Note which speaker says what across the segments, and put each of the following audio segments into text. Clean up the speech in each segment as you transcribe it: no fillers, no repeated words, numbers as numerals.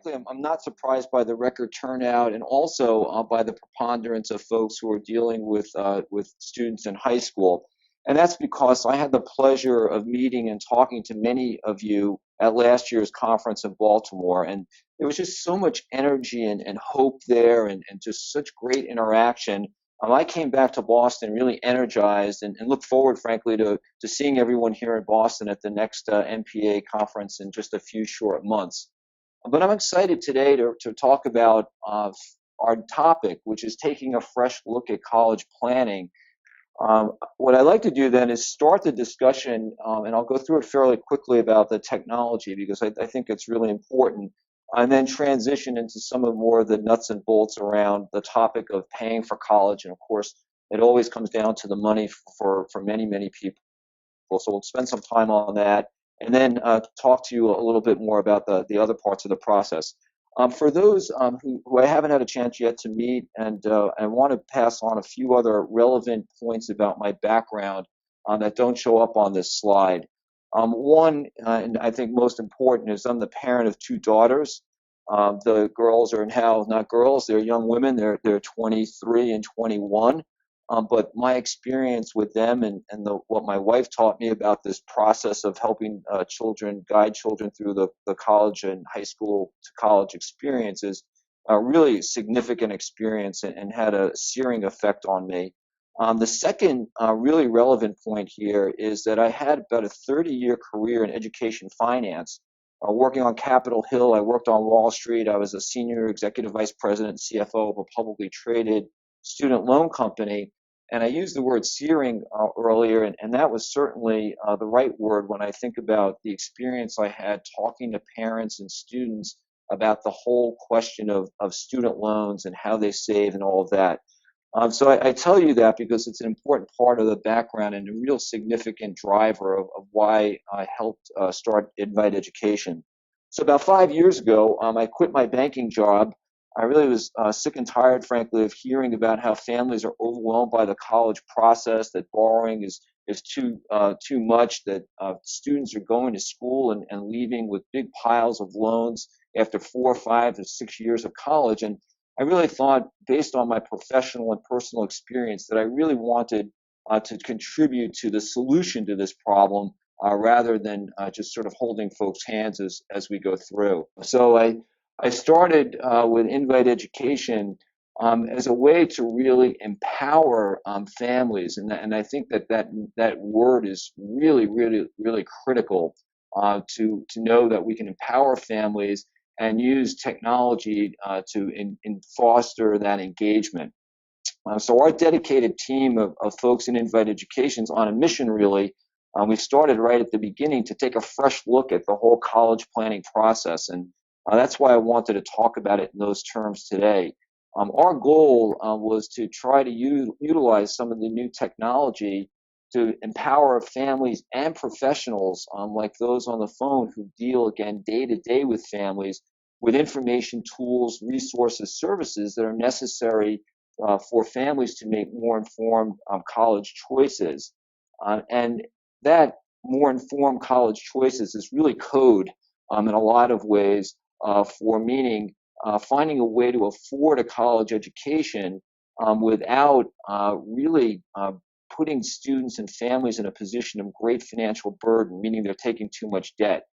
Speaker 1: frankly, I'm not surprised by the record turnout and also by the preponderance of folks who are dealing with students in high school. And that's because I had the pleasure of meeting and talking to many of you at last year's conference in Baltimore. And there was just so much energy and hope there and just such great interaction. I came back to Boston really energized and look forward, frankly, to seeing everyone here in Boston at the next NPEA conference in just a few short months. But I'm excited today to talk about our topic, which is taking a fresh look at college planning. What I'd like to do then is start the discussion, and I'll go through it fairly quickly about the technology because I think it's really important, and then transition into some of more of the nuts and bolts around the topic of paying for college. And of course, it always comes down to the money for many, many people. So we'll spend some time on that and then talk to you a little bit more about the other parts of the process. For those who I haven't had a chance yet to meet, and I want to pass on a few other relevant points about my background that don't show up on this slide. One, and I think most important, is I'm the parent of two daughters. The girls are now not girls; they're young women. They're 23 and 21. But my experience with them and what my wife taught me about this process of helping guide children through the college and high school to college experiences, really significant experience and had a searing effect on me. The second really relevant point here is that I had about a 30-year career in education finance. Working on Capitol Hill, I worked on Wall Street. I was a senior executive vice president and CFO of a publicly traded student loan company. And I used the word searing earlier, and that was certainly the right word when I think about the experience I had talking to parents and students about the whole question of student loans and how they save and all of that. So I tell you that because it's an important part of the background and a real significant driver of why I helped start Invite Education. So about 5 years ago, I quit my banking job. I really was sick and tired, frankly, of hearing about how families are overwhelmed by the college process, that borrowing is too much, that students are going to school and leaving with big piles of loans after 4, 5, or 6 years of college. And I really thought, based on my professional and personal experience, that I really wanted to contribute to the solution to this problem rather than just sort of holding folks' hands as we go through. So I started with Invite Education as a way to really empower families, and I think that word is really, really, really critical to know that we can empower families and use technology to foster that engagement. So our dedicated team of folks in Invite Education is on a mission, really. We started right at the beginning to take a fresh look at the whole college planning process, and that's why I wanted to talk about it in those terms today. Our goal was to try to utilize some of the new technology to empower families and professionals like those on the phone who deal, again, day to day with families with information, tools, resources, services that are necessary for families to make more informed college choices. And that more informed college choices is really code in a lot of ways for meaning finding a way to afford a college education without really putting students and families in a position of great financial burden, meaning they're taking too much debt.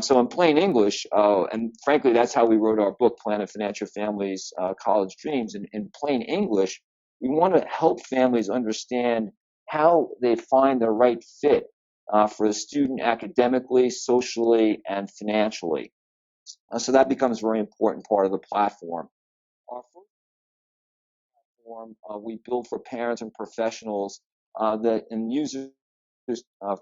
Speaker 1: So in plain English, and frankly, that's how we wrote our book, Plan a Financial Family's College Dreams. In plain English, we want to help families understand how they find the right fit for the student academically, socially, and financially. So that becomes a very important part of the platform. Our first platform we build for parents and professionals and users,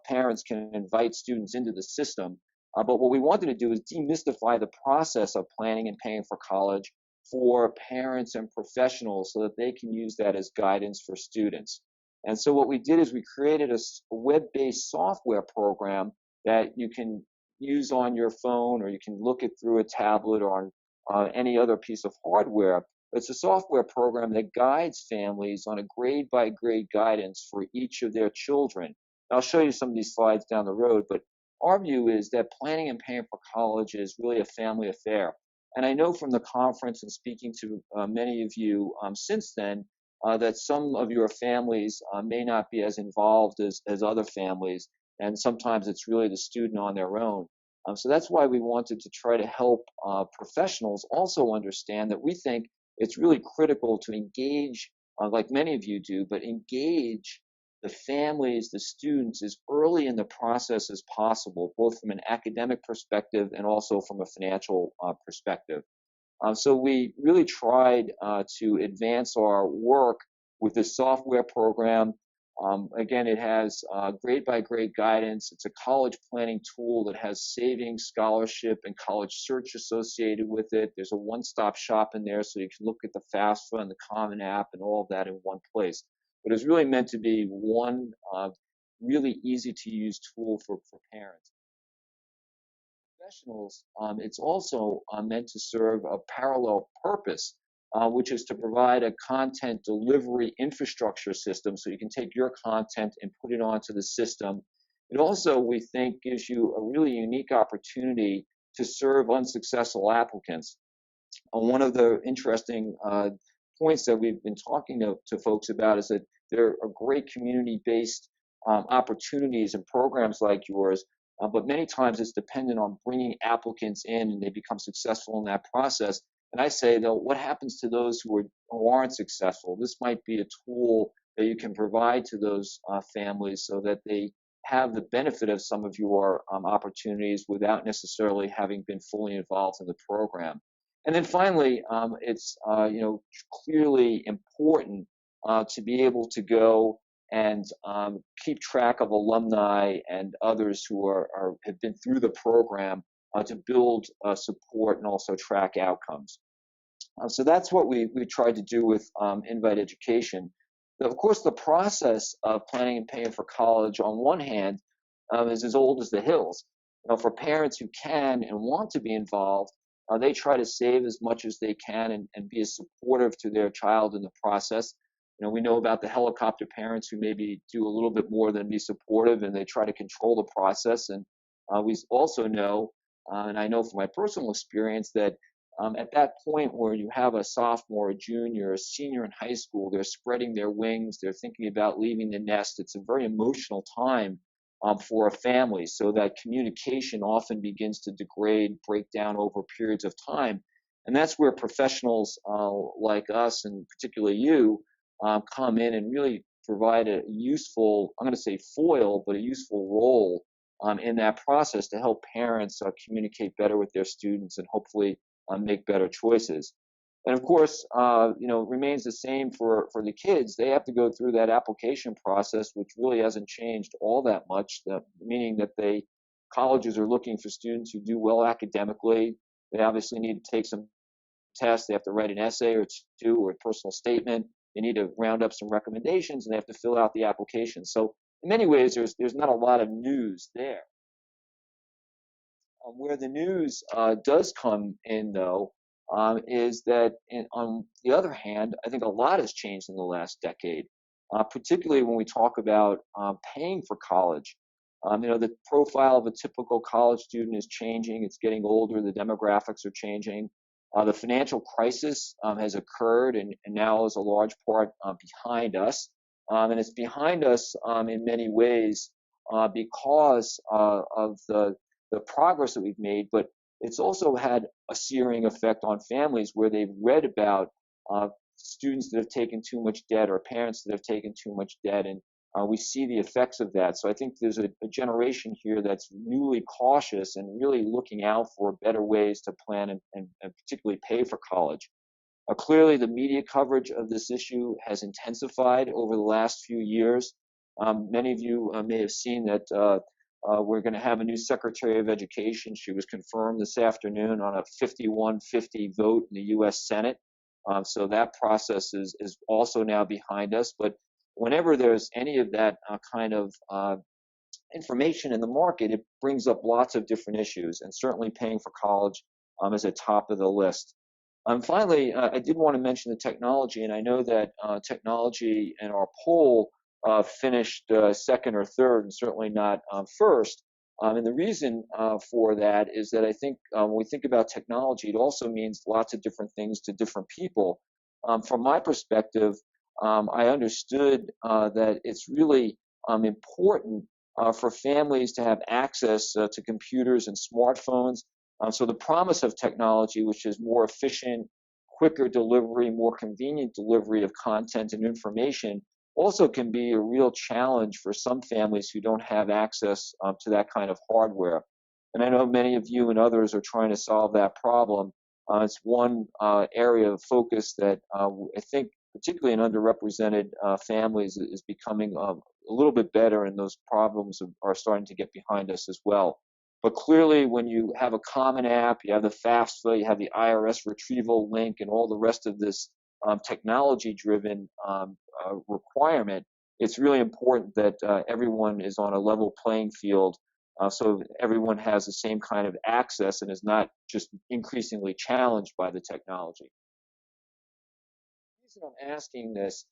Speaker 1: parents can invite students into the system. But what we wanted to do is demystify the process of planning and paying for college for parents and professionals so that they can use that as guidance for students. And so what we did is we created a web-based software program that you can use on your phone, or you can look it through a tablet or on any other piece of hardware. It's a software program that guides families on a grade-by-grade guidance for each of their children. I'll show you some of these slides down the road, but our view is that planning and paying for college is really a family affair. And I know from the conference and speaking to many of you since then that some of your families may not be as involved as other families, and sometimes it's really the student on their own. So that's why we wanted to try to help professionals also understand that we think it's really critical to engage, like many of you do, but engage the families, the students, as early in the process as possible, both from an academic perspective and also from a financial perspective. So we really tried to advance our work with this software program. Again, it has grade by grade guidance. It's a college planning tool that has savings, scholarship, and college search associated with it. There's a one-stop shop in there, so you can look at the FAFSA and the Common App and all of that in one place. But it's really meant to be one really easy to use tool for parents. Professionals, it's also meant to serve a parallel purpose, which is to provide a content delivery infrastructure system so you can take your content and put it onto the system. It also, we think, gives you a really unique opportunity to serve unsuccessful applicants. One of the interesting points that we've been talking to folks about is that there are great community-based opportunities and programs like yours, but many times it's dependent on bringing applicants in and they become successful in that process. And I say, though, what happens to those who aren't successful? This might be a tool that you can provide to those families so that they have the benefit of some of your opportunities without necessarily having been fully involved in the program. And then finally, it's clearly important to be able to go and keep track of alumni and others who have been through the program to build support and also track outcomes. So that's what we tried to do with Invite Education. Of course, the process of planning and paying for college, on one hand, is as old as the hills. For parents who can and want to be involved, they try to save as much as they can and be as supportive to their child in the process. We know about the helicopter parents who maybe do a little bit more than be supportive, and they try to control the process. And we also know, and I know from my personal experience, that at that point where you have a sophomore, a junior, a senior in high school, they're spreading their wings, they're thinking about leaving the nest. It's a very emotional time for a family, so that communication often begins to degrade, break down over periods of time. And that's where professionals like us, and particularly you, come in and really provide a useful, I'm going to say foil, but a useful role in that process to help parents communicate better with their students and hopefully make better choices. And of course, remains the same for the kids. They have to go through that application process, which really hasn't changed all that much, meaning that colleges are looking for students who do well academically. They obviously need to take some tests. They have to write an essay or two or a personal statement. They need to round up some recommendations, and they have to fill out the application. So in many ways, there's not a lot of news there. Where the news does come in, though, is that on the other hand, I think a lot has changed in the last decade, particularly when we talk about paying for college. The profile of a typical college student is changing. It's getting older. The demographics are changing. The financial crisis has occurred and now is a large part behind us. And it's behind us in many ways because of the progress that we've made, but it's also had a searing effect on families where they've read about students that have taken too much debt or parents that have taken too much debt, and we see the effects of that. So I think there's a generation here that's newly cautious and really looking out for better ways to plan and particularly pay for college. Clearly, the media coverage of this issue has intensified over the last few years. Many of you may have seen that we're going to have a new Secretary of Education. She was confirmed this afternoon on a 51-50 vote in the U.S. Senate. So that process is also now behind us. But whenever there's any of that kind of information in the market, it brings up lots of different issues, and certainly paying for college is at top of the list. Finally, I did want to mention the technology, and I know that technology in our poll finished second or third, and certainly not first. And the reason for that is that I think when we think about technology, it also means lots of different things to different people. From my perspective, I understood that it's really important for families to have access to computers and smartphones. So the promise of technology, which is more efficient, quicker delivery, more convenient delivery of content and information, also can be a real challenge for some families who don't have access to that kind of hardware. And I know many of you and others are trying to solve that problem. It's one area of focus that I think, particularly in underrepresented families, is becoming a little bit better, and those problems are starting to get behind us as well. But clearly, when you have a common app, you have the FAFSA, you have the IRS retrieval link, and all the rest of this technology-driven requirement, it's really important that everyone is on a level playing field so everyone has the same kind of access and is not just increasingly challenged by the technology. The reason I'm asking this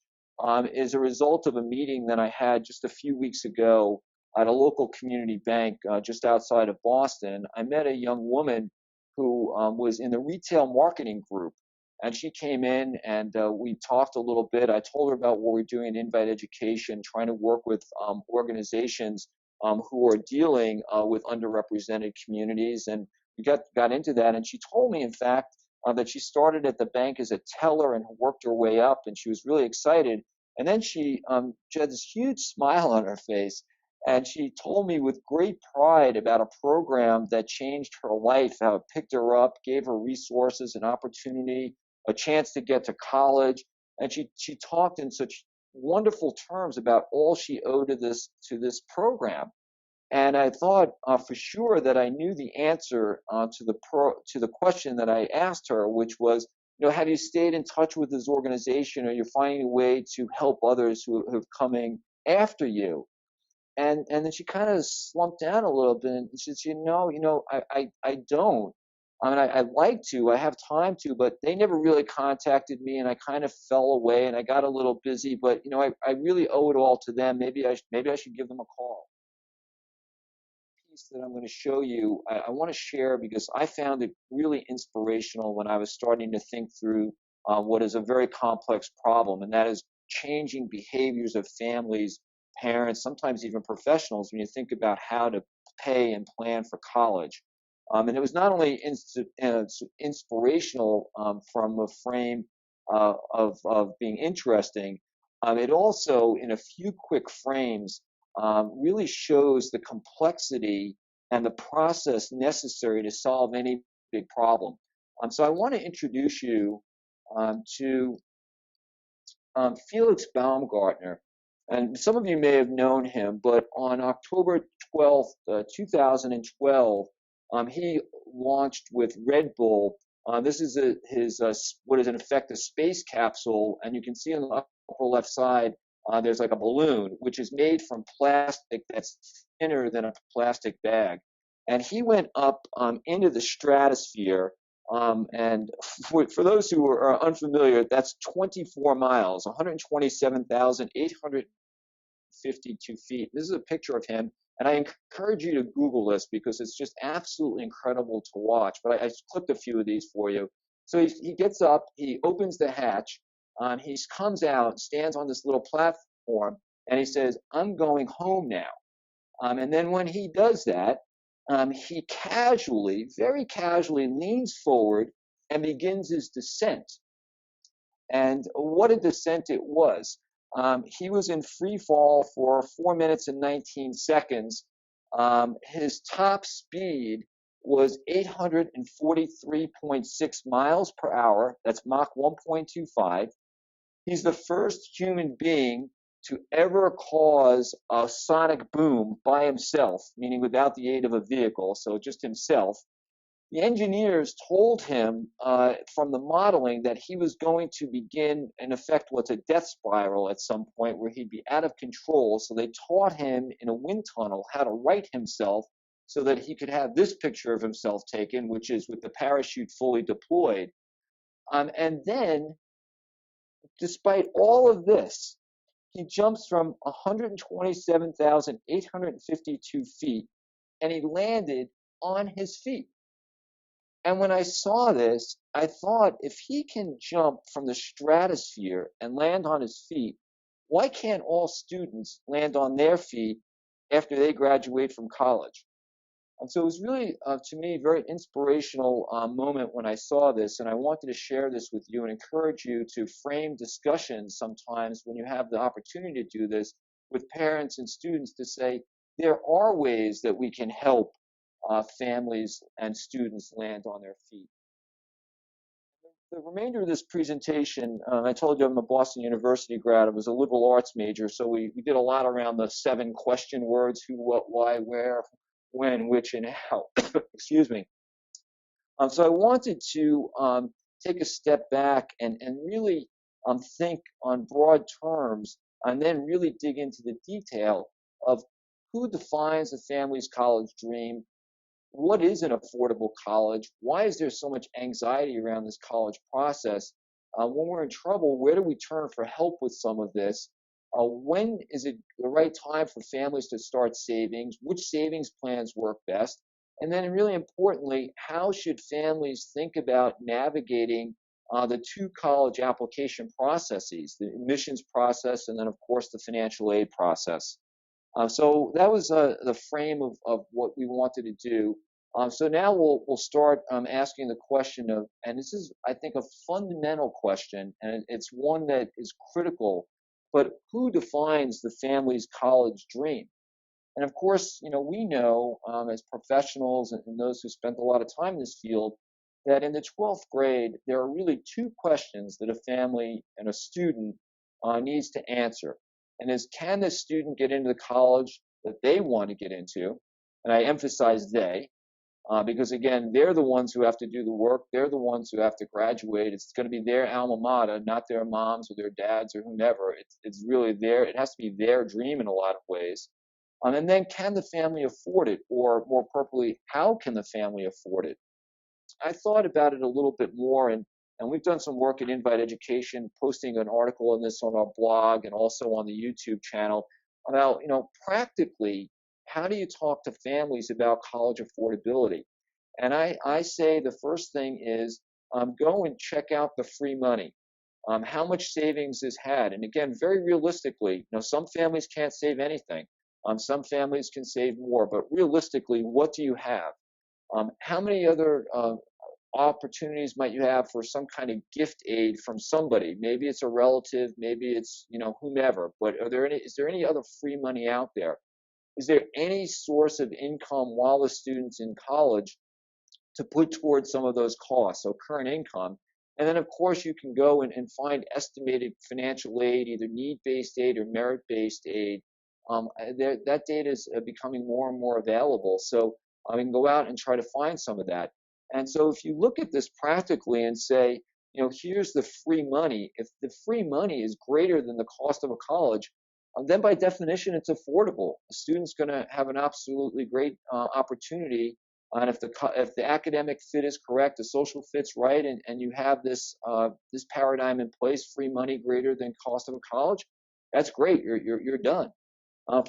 Speaker 1: is a result of a meeting that I had just a few weeks ago at a local community bank just outside of Boston. I met a young woman who was in the retail marketing group. And she came in and we talked a little bit. I told her about what we're doing in Invite Education, trying to work with organizations who are dealing with underrepresented communities. And we got into that. And she told me, in fact, that she started at the bank as a teller and worked her way up. And she was really excited. And then she had this huge smile on her face. And she told me with great pride about a program that changed her life, how it picked her up, gave her resources and opportunity, a chance to get to college. And she talked in such wonderful terms about all she owed to this program. And I thought for sure that I knew the answer to the question that I asked her, which was, have you stayed in touch with this organization? Or you're finding a way to help others who are coming after you? And then she kind of slumped down a little bit and she said, I don't. I mean, I'd like to, I have time to, but they never really contacted me and I kind of fell away and I got a little busy, but I really owe it all to them. Maybe I should give them a call. Piece that I'm going to show you, I want to share because I found it really inspirational when I was starting to think through what is a very complex problem, and that is changing behaviors of families, parents, sometimes even professionals when you think about how to pay and plan for college. And it was not only inspirational from a frame of being interesting, it also, in a few quick frames, really shows the complexity and the process necessary to solve any big problem. So I want to introduce you to Felix Baumgartner. And some of you may have known him, but on October 12th, 2012, he launched with Red Bull. This is his what is in effect a space capsule, and you can see on the upper left side there's like a balloon, which is made from plastic that's thinner than a plastic bag. And he went up into the stratosphere. And for those who are unfamiliar, that's 24 miles, 127,852 feet. This is a picture of him. And I encourage you to Google this because it's just absolutely incredible to watch. But I clipped a few of these for you. So he gets up, he opens the hatch, he comes out, stands on this little platform, and he says, "I'm going home now." And then when he does that, he very casually leans forward and begins his descent. And what a descent it was. He was in free fall for 4 minutes and 19 seconds. His top speed was 843.6 miles per hour. That's Mach 1.25. He's the first human being to ever cause a sonic boom by himself, meaning without the aid of a vehicle, so just himself. The engineers told him from the modeling that he was going to begin, in effect, what's a death spiral at some point where he'd be out of control. So they taught him in a wind tunnel how to right himself so that he could have this picture of himself taken, which is with the parachute fully deployed. And then, despite all of this, he jumps from 127,852 feet and he landed on his feet. And when I saw this, I thought, if he can jump from the stratosphere and land on his feet, why can't all students land on their feet after they graduate from college? And so it was really, to me, a very inspirational moment when I saw this, and I wanted to share this with you and encourage you to frame discussions sometimes when you have the opportunity to do this with parents and students, to say there are ways that we can help families and students land on their feet. The remainder of this presentation, I told you I'm a Boston University grad. I was a liberal arts major, so we did a lot around the 7 question words: who, what, why, where, when, which, and how. Excuse me. So I wanted to take a step back and really think on broad terms, and then really dig into the detail of who defines a family's college dream. What is an affordable college? Why is there so much anxiety around this college process? When we're in trouble, where do we turn for help with some of this? When is it the right time for families to start savings? Which savings plans work best? And then, really importantly, how should families think about navigating the 2 college application processes, the admissions process and then, of course, the financial aid process? So that was the frame of what we wanted to do. So now we'll start asking the question of, and this is, I think, a fundamental question, and it's one that is critical, but who defines the family's college dream? And of course, we know as professionals and those who spent a lot of time in this field, that in the 12th grade, there are really 2 questions that a family and a student needs to answer. And is, can the student get into the college that they want to get into? And I emphasize they, because again, they're the ones who have to do the work. They're the ones who have to graduate. It's going to be their alma mater, not their moms or their dads or whomever. It's really it has to be their dream in a lot of ways. And then, can the family afford it? Or more appropriately, how can the family afford it? I thought about it a little bit more, and we've done some work at Invite Education, posting an article on this on our blog and also on the YouTube channel about, practically, how do you talk to families about college affordability? And I say the first thing is go and check out the free money. How much savings is had? And again, very realistically, some families can't save anything. Some families can save more, but realistically, what do you have? How many other opportunities might you have for some kind of gift aid from somebody? Maybe it's a relative, maybe it's whomever. But is there any other free money out there? Is there any source of income while the student's in college to put towards some of those costs? So current income. And then, of course, you can go and find estimated financial aid, either need-based aid or merit-based aid. That data is becoming more and more available. So I can go out and try to find some of that. And so if you look at this practically and say, here's the free money. If the free money is greater than the cost of a college, then by definition, it's affordable. The student's going to have an absolutely great opportunity. And if the academic fit is correct, the social fit's right, and you have this paradigm in place, free money greater than cost of a college, that's great. You're done.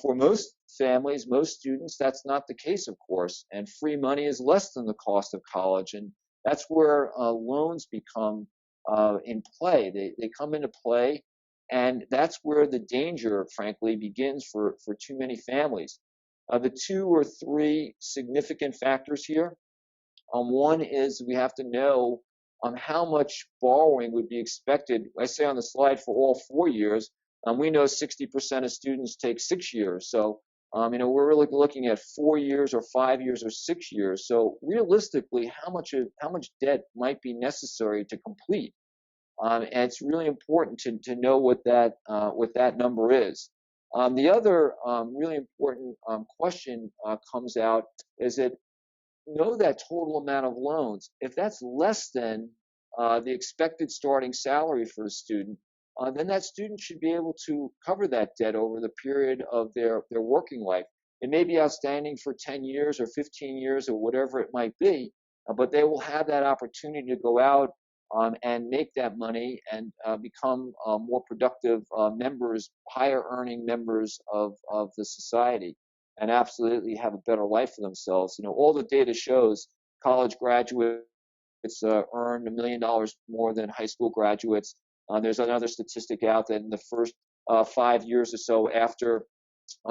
Speaker 1: For most families, most students, that's not the case, of course, and free money is less than the cost of college, and that's where loans become in play. They come into play, and that's where the danger, frankly, begins for too many families. The 2 or 3 significant factors here. One is we have to know how much borrowing would be expected. I say on the slide for all 4 years. We know 60% of students take 6 years. So, we're really looking at 4 years or 5 years or 6 years. So realistically, how much debt might be necessary to complete? And it's really important to know what that number is. The other really important question comes out is that know that total amount of loans. If that's less than the expected starting salary for a student, then that student should be able to cover that debt over the period of their working life. It may be outstanding for 10 years or 15 years or whatever it might be, but they will have that opportunity to go out and make that money and become more productive members, higher earning members of the society. and absolutely have a better life for themselves. All the data shows college graduates earn $1 million more than high school graduates. There's another statistic out that in the first 5 years or so after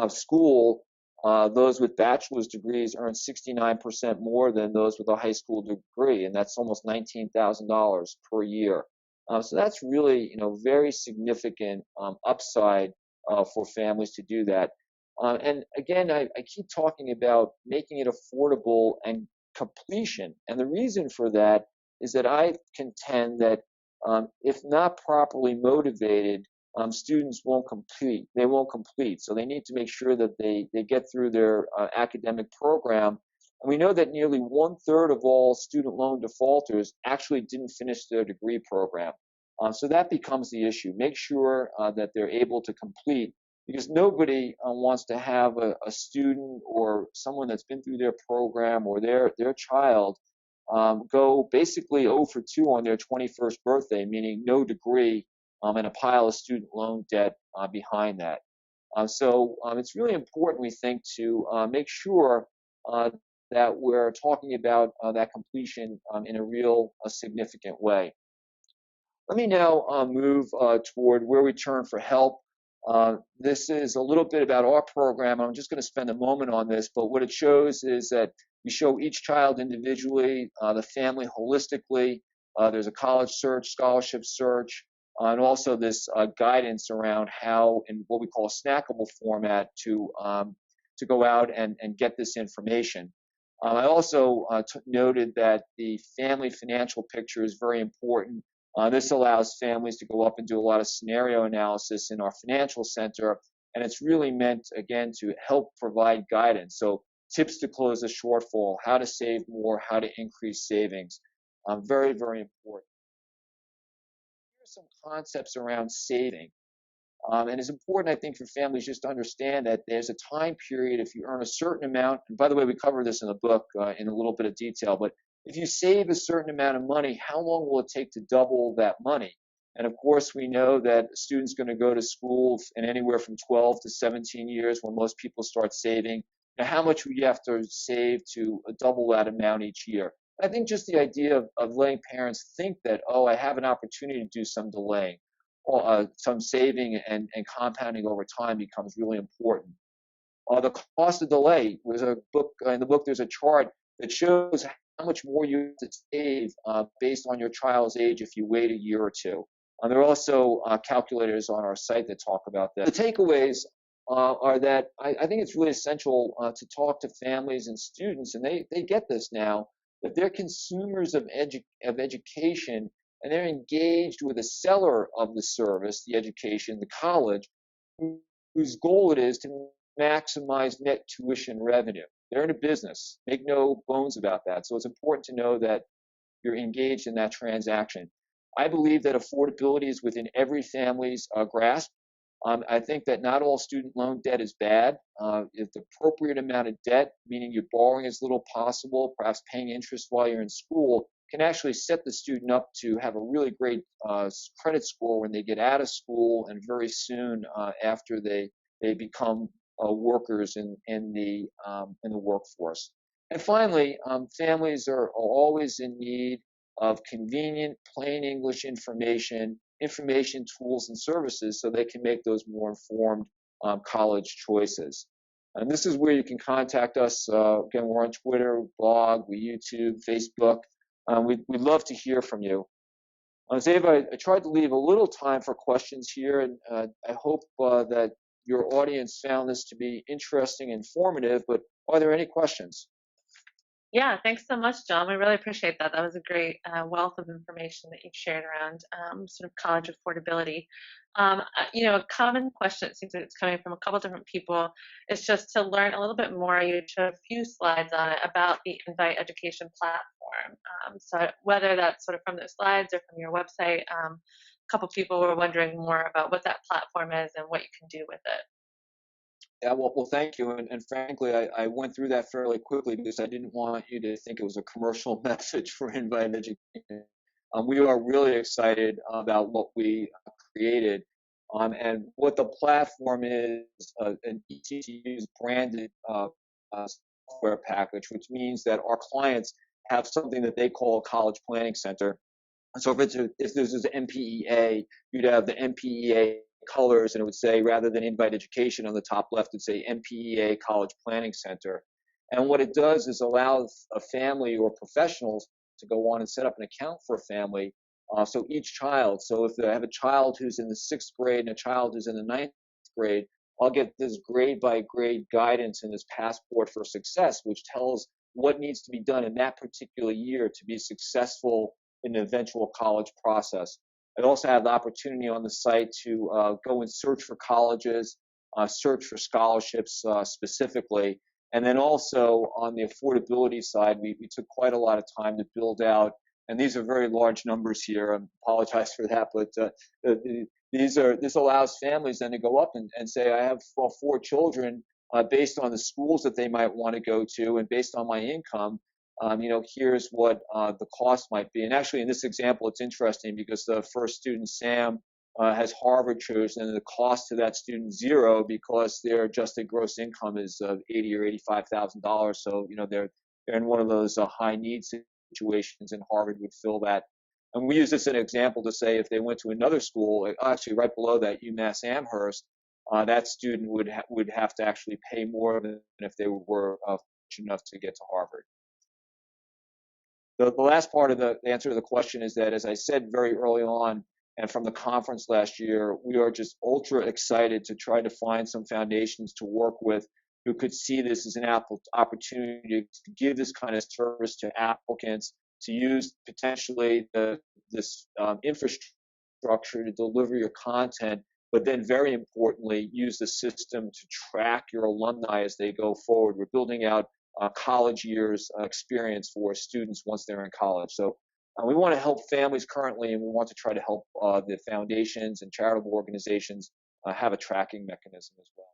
Speaker 1: school, those with bachelor's degrees earn 69% more than those with a high school degree, and that's almost $19,000 per year. So that's really, very significant upside for families to do that. And again, I keep talking about making it affordable and completion. And the reason for that is that I contend that if not properly motivated, students won't complete. They won't complete. So they need to make sure that they get through their academic program. And we know that nearly 1/3 of all student loan defaulters actually didn't finish their degree program. So that becomes the issue. Make sure that they're able to complete, because nobody wants to have a student or someone that's been through their program or their child go basically 0 for 2 on their 21st birthday, meaning no degree and a pile of student loan debt behind that. So it's really important, we think, to make sure that we're talking about that completion in a real significant way. Let me now move toward where we turn for help. This is a little bit about our program. I'm just going to spend a moment on this, but what it shows is that we show each child individually, the family holistically. There's a college search, scholarship search, and also this guidance around how, in what we call a snackable format, to go out and get this information. I also noted that the family financial picture is very important. This allows families to go up and do a lot of scenario analysis in our financial center, and it's really meant, again, to help provide guidance. So tips to close a shortfall, how to save more, how to increase savings. Very, very important. Here are some concepts around saving. And it's important, I think, for families just to understand that there's a time period if you earn a certain amount. And by the way, we cover this in the book in a little bit of detail, but if you save a certain amount of money, how long will it take to double that money? And of course, we know that a student's going to go to school in anywhere from 12 to 17 years when most people start saving. Now, how much would you have to save to double that amount each year? I think just the idea of letting parents think that, oh, I have an opportunity to do some delaying, some saving and compounding over time becomes really important. The cost of delay was a book. In the book, there's a chart that shows how much more you have to save based on your child's age if you wait a year or two. There are also calculators on our site that talk about that. The takeaways are that I think it's really essential to talk to families and students, and they get this now, that they're consumers of education, and they're engaged with a seller of the service, the education, the college, whose goal it is to maximize net tuition revenue. They're in a business, make no bones about that. So it's important to know that you're engaged in that transaction. I believe that affordability is within every family's grasp. I think that not all student loan debt is bad. If the appropriate amount of debt, meaning you're borrowing as little possible, perhaps paying interest while you're in school, can actually set the student up to have a really great credit score when they get out of school and very soon after they become workers in the workforce. And finally, families are always in need of convenient, plain English information tools, and services so they can make those more informed college choices. And this is where you can contact us. Again, we're on Twitter, blog, we YouTube, Facebook. We'd love to hear from you. Zeva, I tried to leave a little time for questions here, and I hope that your audience found this to be interesting and informative, but are there any questions?
Speaker 2: Yeah, thanks so much, John. We really appreciate that. That was a great wealth of information that you've shared around sort of college affordability. A common question, it seems that it's coming from a couple different people, is just to learn a little bit more. You showed a few slides on it about the Invite Education platform. So whether that's sort of from the slides or from your website, a couple people were wondering more about what that platform is and what you can do with it.
Speaker 1: Yeah, well, thank you. And frankly, I went through that fairly quickly because I didn't want you to think it was a commercial message for Invite Education. We are really excited about what we created. And what the platform is, an ECCU's branded software package, which means that our clients have something that they call a college planning center. So if this is NPEA, you'd have the NPEA colors, and it would say, rather than Invite Education on the top left, it'd say NPEA College Planning Center. And what it does is allows a family or professionals to go on and set up an account for a family. So each child, so if they have a child who's in the 6th grade and a child who's in the 9th grade, I'll get this grade by grade guidance in this passport for success, which tells what needs to be done in that particular year to be successful in the eventual college process. I also have the opportunity on the site to go and search for colleges, search for scholarships specifically. And then also on the affordability side, we took quite a lot of time to build out, and these are very large numbers here. I apologize for that, but this allows families then to go up and say, I have 4 children, based on the schools that they might want to go to and based on my income. Here's what the cost might be. And actually, in this example, it's interesting because the first student, Sam, has Harvard chosen, and the cost to that student zero because their adjusted gross income is $80,000 or $85,000. So they're in one of those high need situations, and Harvard would fill that. And we use this as an example to say if they went to another school, actually right below that, UMass Amherst, that student would have to actually pay more than if they were fortunate enough to get to Harvard. The last part of the answer to the question is that, as I said very early on, and from the conference last year, we are just ultra excited to try to find some foundations to work with who could see this as an opportunity to give this kind of service to applicants, to use potentially this infrastructure to deliver your content, but then very importantly, use the system to track your alumni as they go forward. We're building out college years experience for students once they're in college. So we want to help families currently, and we want to try to help the foundations and charitable organizations have a tracking mechanism as well.